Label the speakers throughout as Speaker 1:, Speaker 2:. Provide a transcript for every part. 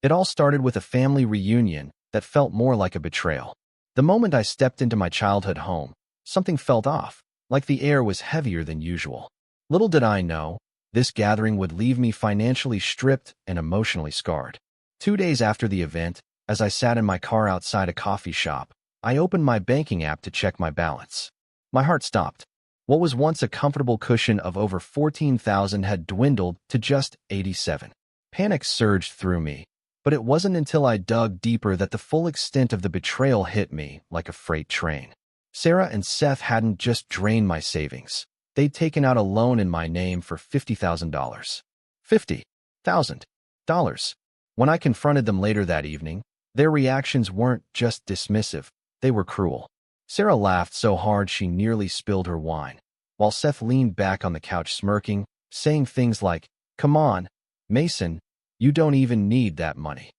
Speaker 1: It all started with a family reunion that felt more like a betrayal. The moment I stepped into my childhood home, something felt off, like the air was heavier than usual. Little did I know, this gathering would leave me financially stripped and emotionally scarred. 2 days after the event, as I sat in my car outside a coffee shop, I opened my banking app to check my balance. My heart stopped. What was once a comfortable cushion of over $14,000 had dwindled to just $87,000. Panic surged through me, but it wasn't until I dug deeper that the full extent of the betrayal hit me like a freight train. Sarah and Seth hadn't just drained my savings. They'd taken out a loan in my name for $50,000. $50,000. When I confronted them later that evening, their reactions weren't just dismissive, they were cruel. Sarah laughed so hard she nearly spilled her wine, while Seth leaned back on the couch smirking, saying things like, "Come on, Mason, you don't even need that money."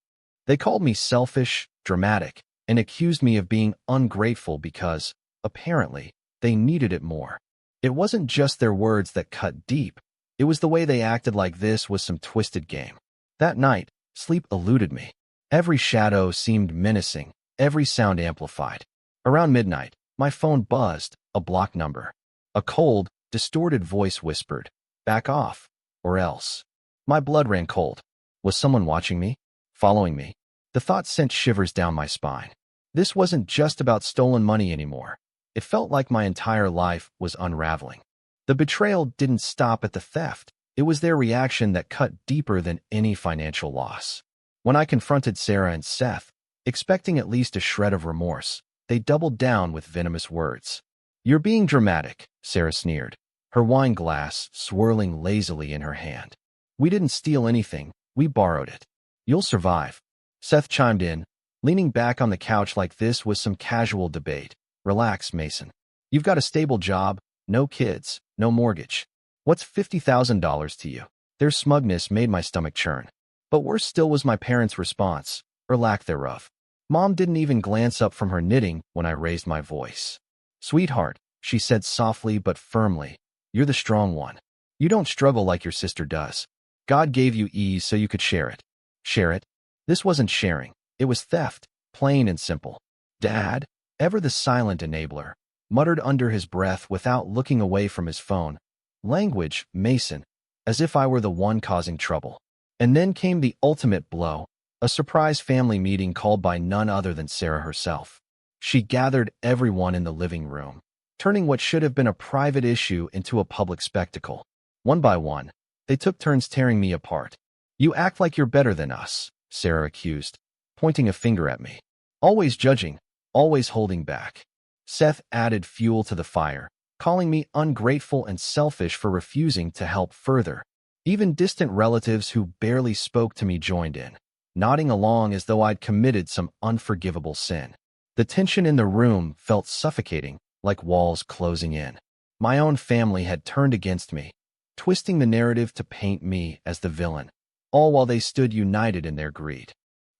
Speaker 1: They called me selfish, dramatic, and accused me of being ungrateful because, apparently, they needed it more. It wasn't just their words that cut deep. It was the way they acted like this was some twisted game. That night, sleep eluded me. Every shadow seemed menacing, every sound amplified. Around midnight, my phone buzzed, a blocked number. A cold, distorted voice whispered, "Back off, or else." My blood ran cold. Was someone watching me? Following me? The thought sent shivers down my spine. This wasn't just about stolen money anymore. It felt like my entire life was unraveling. The betrayal didn't stop at the theft. It was their reaction that cut deeper than any financial loss. When I confronted Sarah and Seth, expecting at least a shred of remorse, they doubled down with venomous words. "You're being dramatic," Sarah sneered, her wine glass swirling lazily in her hand. "We didn't steal anything, we borrowed it. You'll survive." Seth chimed in, leaning back on the couch like this was some casual debate. "Relax, Mason. You've got a stable job, no kids, no mortgage. What's $50,000 to you?" Their smugness made my stomach churn. But worse still was my parents' response, or lack thereof. Mom didn't even glance up from her knitting when I raised my voice. "Sweetheart," she said softly but firmly, "you're the strong one. You don't struggle like your sister does. God gave you ease so you could share it." Share it? This wasn't sharing. It was theft, plain and simple. Dad, ever the silent enabler, muttered under his breath without looking away from his phone. Language, Mason, as if I were the one causing trouble. And then came the ultimate blow. A surprise family meeting called by none other than Sarah herself. She gathered everyone in the living room, turning what should have been a private issue into a public spectacle. One by one, they took turns tearing me apart. "You act like you're better than us," Sarah accused, pointing a finger at me. "Always judging, always holding back." Seth added fuel to the fire, calling me ungrateful and selfish for refusing to help further. Even distant relatives who barely spoke to me joined in, nodding along as though I'd committed some unforgivable sin. The tension in the room felt suffocating, like walls closing in. My own family had turned against me, twisting the narrative to paint me as the villain, all while they stood united in their greed.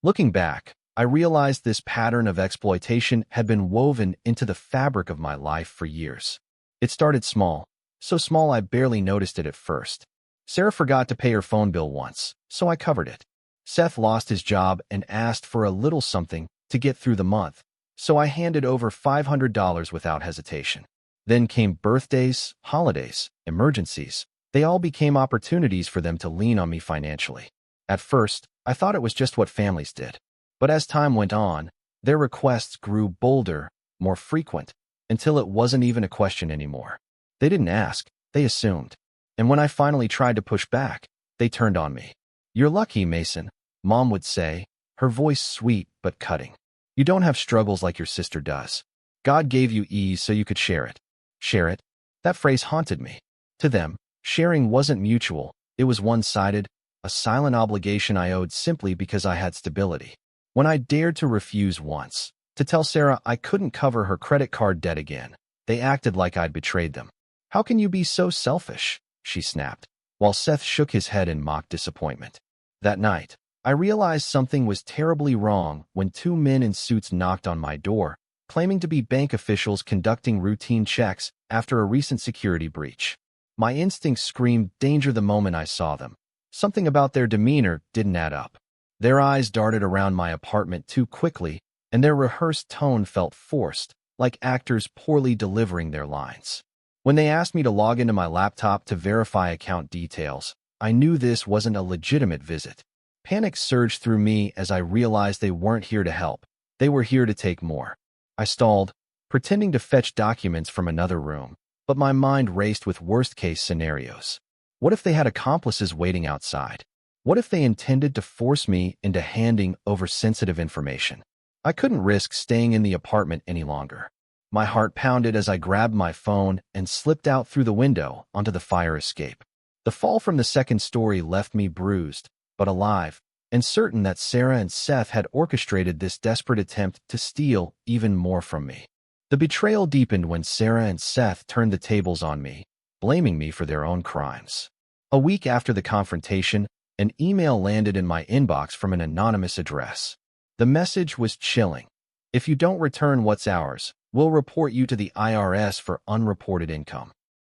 Speaker 1: Looking back, I realized this pattern of exploitation had been woven into the fabric of my life for years. It started small, so small I barely noticed it at first. Sarah forgot to pay her phone bill once, so I covered it. Seth lost his job and asked for a little something to get through the month, so I handed over $500 without hesitation. Then came birthdays, holidays, emergencies. They all became opportunities for them to lean on me financially. At first, I thought it was just what families did. But as time went on, their requests grew bolder, more frequent, until it wasn't even a question anymore. They didn't ask, they assumed. And when I finally tried to push back, they turned on me. "You're lucky, Mason," Mom would say, her voice sweet but cutting. "You don't have struggles like your sister does. God gave you ease so you could share it." Share it? That phrase haunted me. To them, sharing wasn't mutual, it was one-sided, a silent obligation I owed simply because I had stability. When I dared to refuse once, to tell Sarah I couldn't cover her credit card debt again, they acted like I'd betrayed them. "How can you be so selfish?" she snapped, while Seth shook his head in mock disappointment. That night, I realized something was terribly wrong when two men in suits knocked on my door, claiming to be bank officials conducting routine checks after a recent security breach. My instincts screamed danger the moment I saw them. Something about their demeanor didn't add up. Their eyes darted around my apartment too quickly, and their rehearsed tone felt forced, like actors poorly delivering their lines. When they asked me to log into my laptop to verify account details, I knew this wasn't a legitimate visit. Panic surged through me as I realized they weren't here to help. They were here to take more. I stalled, pretending to fetch documents from another room, but my mind raced with worst-case scenarios. What if they had accomplices waiting outside? What if they intended to force me into handing over sensitive information? I couldn't risk staying in the apartment any longer. My heart pounded as I grabbed my phone and slipped out through the window onto the fire escape. The fall from the second story left me bruised, but alive, and certain that Sarah and Seth had orchestrated this desperate attempt to steal even more from me. The betrayal deepened when Sarah and Seth turned the tables on me, blaming me for their own crimes. A week after the confrontation, an email landed in my inbox from an anonymous address. The message was chilling. "If you don't return what's ours, we'll report you to the IRS for unreported income."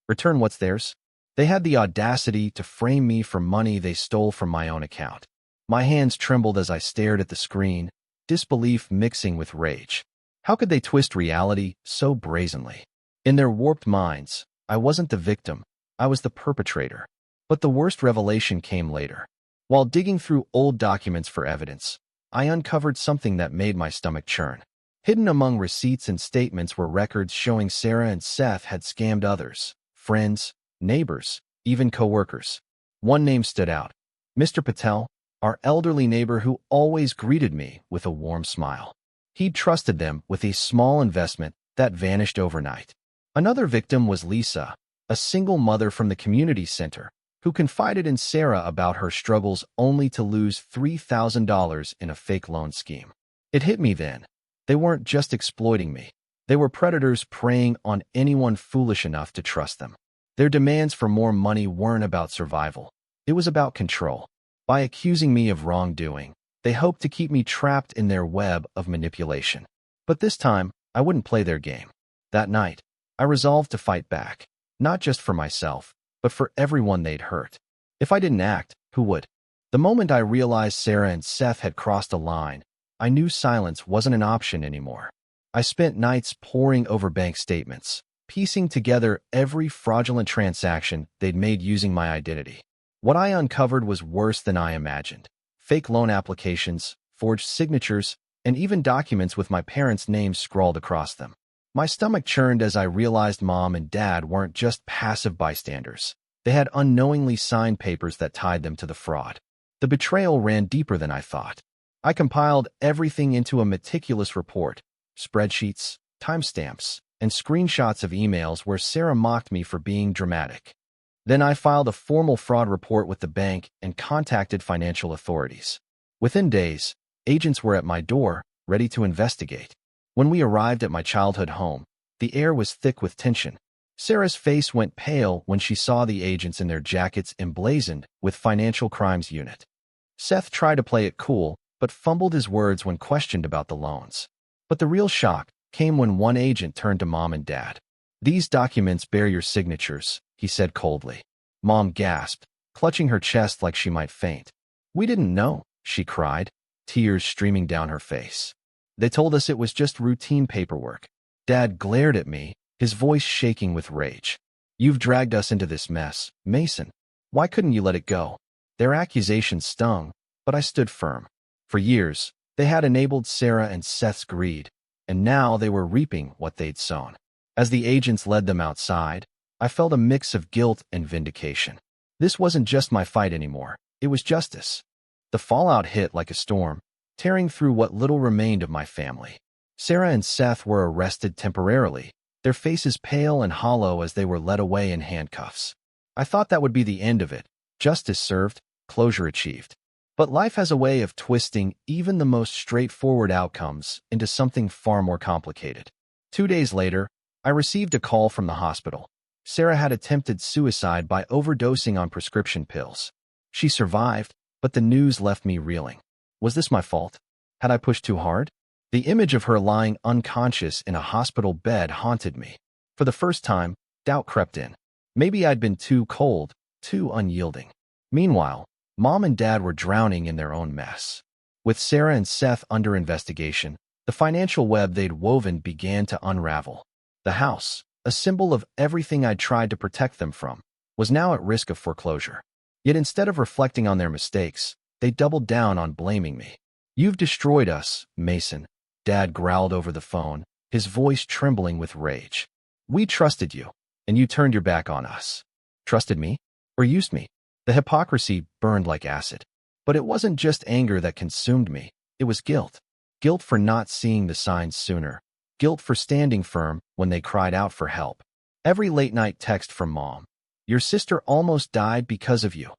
Speaker 1: Return what's theirs? They had the audacity to frame me for money they stole from my own account. My hands trembled as I stared at the screen, disbelief mixing with rage. How could they twist reality so brazenly? In their warped minds, I wasn't the victim, I was the perpetrator. But the worst revelation came later. While digging through old documents for evidence, I uncovered something that made my stomach churn. Hidden among receipts and statements were records showing Sarah and Seth had scammed others, friends, neighbors, even co-workers. One name stood out: Mr. Patel, our elderly neighbor who always greeted me with a warm smile. He'd trusted them with a small investment that vanished overnight. Another victim was Lisa, a single mother from the community center, who confided in Sarah about her struggles only to lose $3,000 in a fake loan scheme. It hit me then. They weren't just exploiting me. They were predators preying on anyone foolish enough to trust them. Their demands for more money weren't about survival. It was about control. By accusing me of wrongdoing, they hoped to keep me trapped in their web of manipulation. But this time, I wouldn't play their game. That night, I resolved to fight back, not just for myself, but for everyone they'd hurt. If I didn't act, who would? The moment I realized Sarah and Seth had crossed a line, I knew silence wasn't an option anymore. I spent nights poring over bank statements, piecing together every fraudulent transaction they'd made using my identity. What I uncovered was worse than I imagined. Fake loan applications, forged signatures, and even documents with my parents' names scrawled across them. My stomach churned as I realized Mom and Dad weren't just passive bystanders. They had unknowingly signed papers that tied them to the fraud. The betrayal ran deeper than I thought. I compiled everything into a meticulous report: spreadsheets, timestamps, and screenshots of emails where Sarah mocked me for being dramatic. Then I filed a formal fraud report with the bank and contacted financial authorities. Within days, agents were at my door, ready to investigate. When we arrived at my childhood home, the air was thick with tension. Sarah's face went pale when she saw the agents in their jackets emblazoned with Financial Crimes Unit. Seth tried to play it cool, but fumbled his words when questioned about the loans. But the real shock came when one agent turned to Mom and Dad. "These documents bear your signatures," he said coldly. Mom gasped, clutching her chest like she might faint. "We didn't know," she cried, tears streaming down her face. "They told us it was just routine paperwork." Dad glared at me, his voice shaking with rage. "You've dragged us into this mess, Mason. Why couldn't you let it go?" Their accusations stung, but I stood firm. For years, they had enabled Sarah and Seth's greed, and now they were reaping what they'd sown. As the agents led them outside, I felt a mix of guilt and vindication. This wasn't just my fight anymore, it was justice. The fallout hit like a storm, tearing through what little remained of my family. Sarah and Seth were arrested temporarily, their faces pale and hollow as they were led away in handcuffs. I thought that would be the end of it: justice served, closure achieved. But life has a way of twisting even the most straightforward outcomes into something far more complicated. 2 days later, I received a call from the hospital. Sarah had attempted suicide by overdosing on prescription pills. She survived, but the news left me reeling. Was this my fault? Had I pushed too hard? The image of her lying unconscious in a hospital bed haunted me. For the first time, doubt crept in. Maybe I'd been too cold, too unyielding. Meanwhile, Mom and Dad were drowning in their own mess. With Sarah and Seth under investigation, the financial web they'd woven began to unravel. The house, a symbol of everything I'd tried to protect them from, was now at risk of foreclosure. Yet instead of reflecting on their mistakes, they doubled down on blaming me. "You've destroyed us, Mason," Dad growled over the phone, his voice trembling with rage. "We trusted you, and you turned your back on us." Trusted me? Or used me? The hypocrisy burned like acid. But it wasn't just anger that consumed me. It was guilt. Guilt for not seeing the signs sooner. Guilt for standing firm when they cried out for help. Every late-night text from Mom, "Your sister almost died because of you,"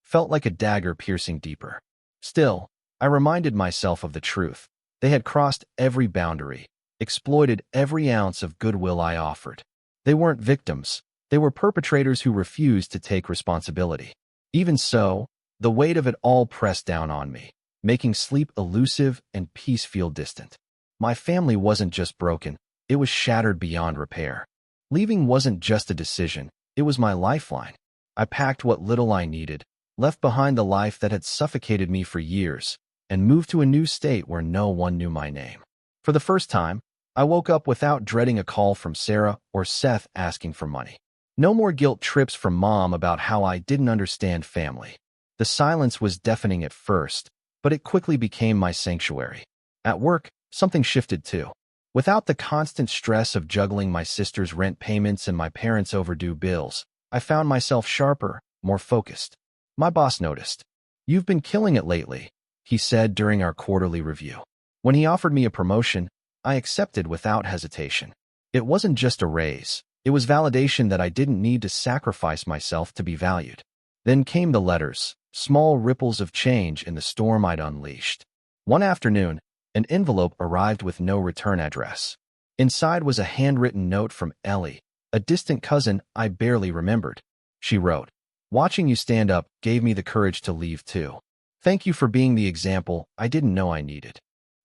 Speaker 1: felt like a dagger piercing deeper. Still, I reminded myself of the truth. They had crossed every boundary, exploited every ounce of goodwill I offered. They weren't victims. They were perpetrators who refused to take responsibility. Even so, the weight of it all pressed down on me, making sleep elusive and peace feel distant. My family wasn't just broken, it was shattered beyond repair. Leaving wasn't just a decision, it was my lifeline. I packed what little I needed, left behind the life that had suffocated me for years, and moved to a new state where no one knew my name. For the first time, I woke up without dreading a call from Sarah or Seth asking for money. No more guilt trips from Mom about how I didn't understand family. The silence was deafening at first, but it quickly became my sanctuary. At work, something shifted too. Without the constant stress of juggling my sister's rent payments and my parents' overdue bills, I found myself sharper, more focused. My boss noticed. "You've been killing it lately," he said during our quarterly review. When he offered me a promotion, I accepted without hesitation. It wasn't just a raise. It was validation that I didn't need to sacrifice myself to be valued. Then came the letters, small ripples of change in the storm I'd unleashed. One afternoon, an envelope arrived with no return address. Inside was a handwritten note from Ellie, a distant cousin I barely remembered. She wrote, "Watching you stand up gave me the courage to leave too. Thank you for being the example I didn't know I needed."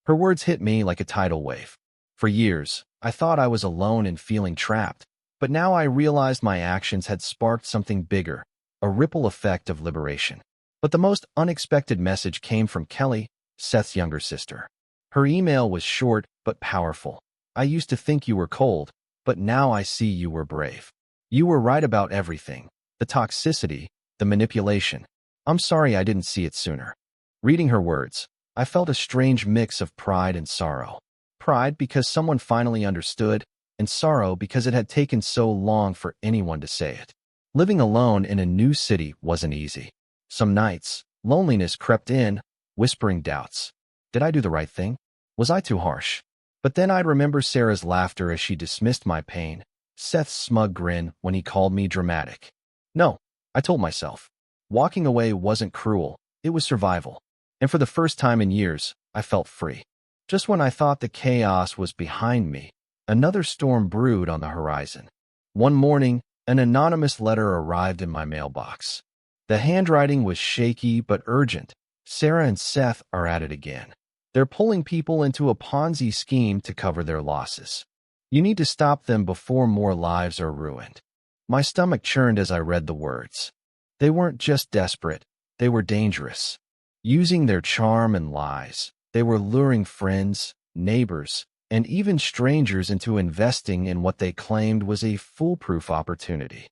Speaker 1: Her words hit me like a tidal wave. For years, I thought I was alone and feeling trapped. But now I realized my actions had sparked something bigger, a ripple effect of liberation. But the most unexpected message came from Kelly, Seth's younger sister. Her email was short but powerful. "I used to think you were cold, but now I see you were brave. You were right about everything. The toxicity, the manipulation. I'm sorry I didn't see it sooner." Reading her words, I felt a strange mix of pride and sorrow. Pride because someone finally understood, and sorrow because it had taken so long for anyone to say it. Living alone in a new city wasn't easy. Some nights, loneliness crept in, whispering doubts. Did I do the right thing? Was I too harsh? But then I'd remember Sarah's laughter as she dismissed my pain, Seth's smug grin when he called me dramatic. No, I told myself. Walking away wasn't cruel, it was survival. And for the first time in years, I felt free. Just when I thought the chaos was behind me, another storm brewed on the horizon. One morning, an anonymous letter arrived in my mailbox. The handwriting was shaky but urgent. "Sarah and Seth are at it again. They're pulling people into a Ponzi scheme to cover their losses. You need to stop them before more lives are ruined." My stomach churned as I read the words. They weren't just desperate, they were dangerous. Using their charm and lies, they were luring friends, neighbors, and even strangers into investing in what they claimed was a foolproof opportunity.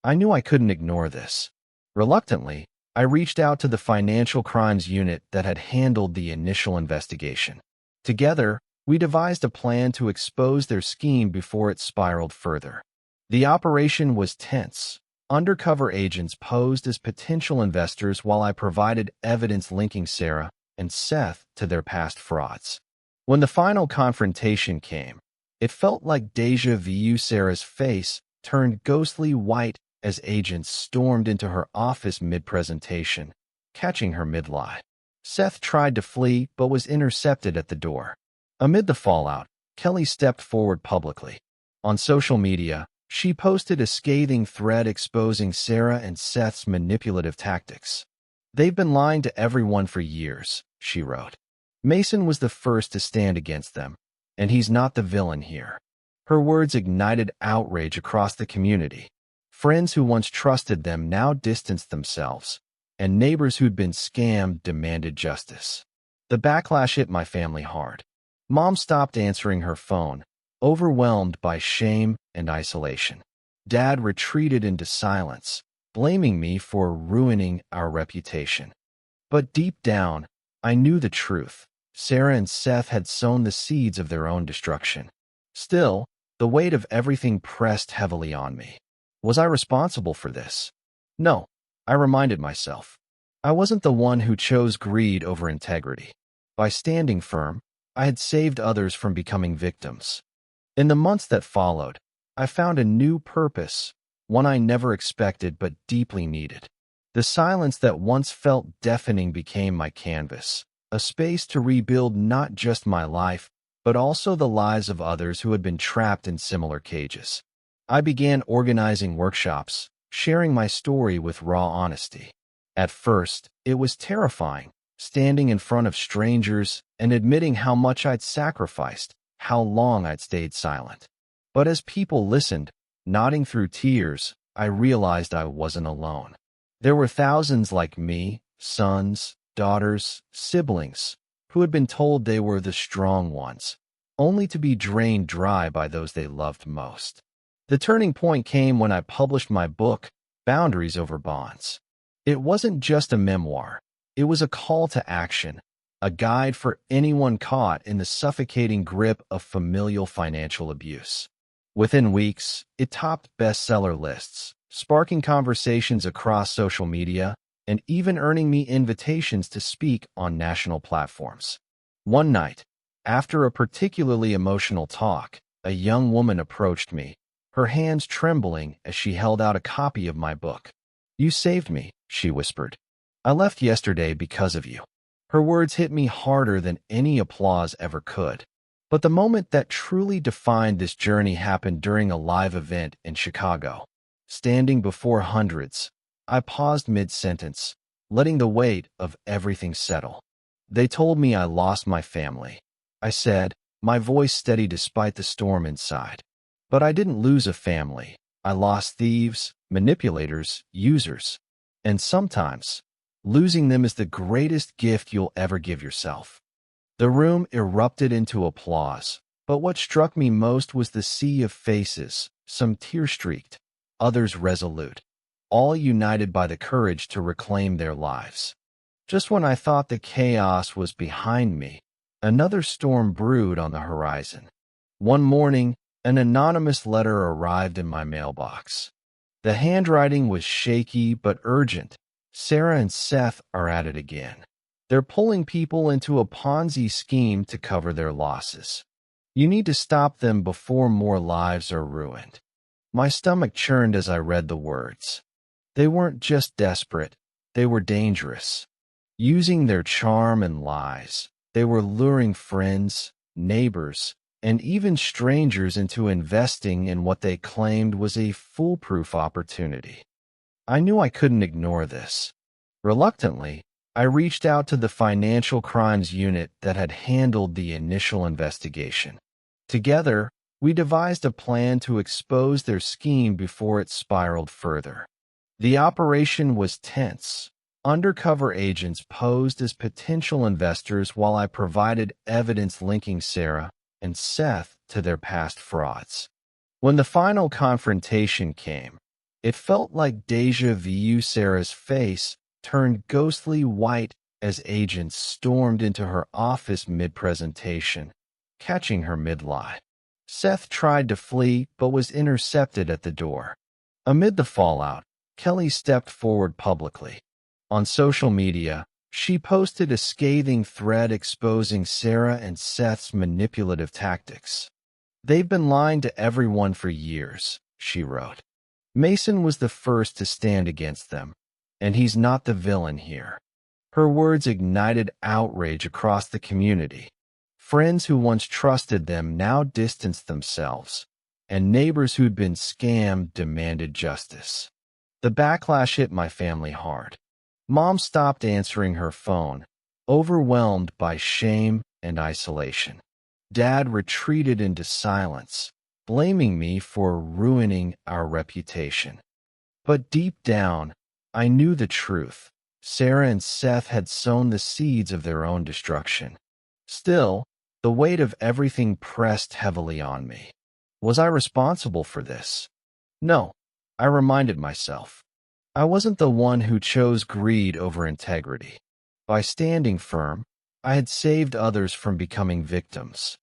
Speaker 1: I knew I couldn't ignore this. Reluctantly, I reached out to the financial crimes unit that had handled the initial investigation. Together, we devised a plan to expose their scheme before it spiraled further. The operation was tense. Undercover agents posed as potential investors while I provided evidence linking Sarah and Seth to their past frauds. When the final confrontation came, it felt like déjà vu. Sarah's face turned ghostly white as agents stormed into her office mid-presentation, catching her mid-lie. Seth tried to flee but was intercepted at the door. Amid the fallout, Kelly stepped forward publicly. On social media, she posted a scathing thread exposing Sarah and Seth's manipulative tactics. "They've been lying to everyone for years," she wrote. "Mason was the first to stand against them, and he's not the villain here." Her words ignited outrage across the community. Friends who once trusted them now distanced themselves, and neighbors who'd been scammed demanded justice. The backlash hit my family hard. Mom stopped answering her phone, overwhelmed by shame and isolation. Dad retreated into silence, blaming me for ruining our reputation. But deep down, I knew the truth. Sarah and Seth had sown the seeds of their own destruction. Still, the weight of everything pressed heavily on me. Was I responsible for this? No, I reminded myself. I wasn't the one who chose greed over integrity. By standing firm, I had saved others from becoming victims. In the months that followed, I found a new purpose, one I never expected but deeply needed. The silence that once felt deafening became my canvas, a space to rebuild not just my life, but also the lives of others who had been trapped in similar cages. I began organizing workshops, sharing my story with raw honesty. At first, it was terrifying, standing in front of strangers and admitting how much I'd sacrificed, how long I'd stayed silent. But as people listened, nodding through tears, I realized I wasn't alone. There were thousands like me, sons, daughters, siblings, who had been told they were the strong ones, only to be drained dry by those they loved most. The turning point came when I published my book, Boundaries Over Bonds. It wasn't just a memoir. It was a call to action, a guide for anyone caught in the suffocating grip of familial financial abuse. Within weeks, it topped bestseller lists, sparking conversations across social media, and even earning me invitations to speak on national platforms. One night, after a particularly emotional talk, a young woman approached me, her hands trembling as she held out a copy of my book. "You saved me," she whispered. "I left yesterday because of you." Her words hit me harder than any applause ever could. But the moment that truly defined this journey happened during a live event in Chicago. Standing before hundreds, I paused mid-sentence, letting the weight of everything settle. They told me I lost my family. I said, my voice steady despite the storm inside. But I didn't lose a family. I lost thieves, manipulators, users. And sometimes, losing them is the greatest gift you'll ever give yourself. The room erupted into applause, but what struck me most was the sea of faces, some tear-streaked, others resolute, all united by the courage to reclaim their lives. Just when I thought the chaos was behind me, another storm brewed on the horizon. One morning, an anonymous letter arrived in my mailbox. The handwriting was shaky but urgent. "Sarah and Seth are at it again. They're pulling people into a Ponzi scheme to cover their losses. You need to stop them before more lives are ruined." My stomach churned as I read the words. They weren't just desperate, they were dangerous. Using their charm and lies, they were luring friends, neighbors, and even strangers into investing in what they claimed was a foolproof opportunity. I knew I couldn't ignore this. Reluctantly, I reached out to the financial crimes unit that had handled the initial investigation. Together, we devised a plan to expose their scheme before it spiraled further. The operation was tense. Undercover agents posed as potential investors while I provided evidence linking Sarah and Seth to their past frauds. When the final confrontation came, it felt like déjà vu. Sarah's face turned ghostly white as agents stormed into her office mid-presentation, catching her mid-lie. Seth tried to flee but was intercepted at the door. Amid the fallout, Kelly stepped forward publicly. On social media, she posted a scathing thread exposing Sarah and Seth's manipulative tactics. "They've been lying to everyone for years," she wrote. "Mason was the first to stand against them, and he's not the villain here." Her words ignited outrage across the community. Friends who once trusted them now distanced themselves, and neighbors who'd been scammed demanded justice. The backlash hit my family hard. Mom stopped answering her phone, overwhelmed by shame and isolation. Dad retreated into silence, blaming me for ruining our reputation. But deep down, I knew the truth. Sarah and Seth had sown the seeds of their own destruction. Still, the weight of everything pressed heavily on me. Was I responsible for this? No, I reminded myself. I wasn't the one who chose greed over integrity. By standing firm, I had saved others from becoming victims.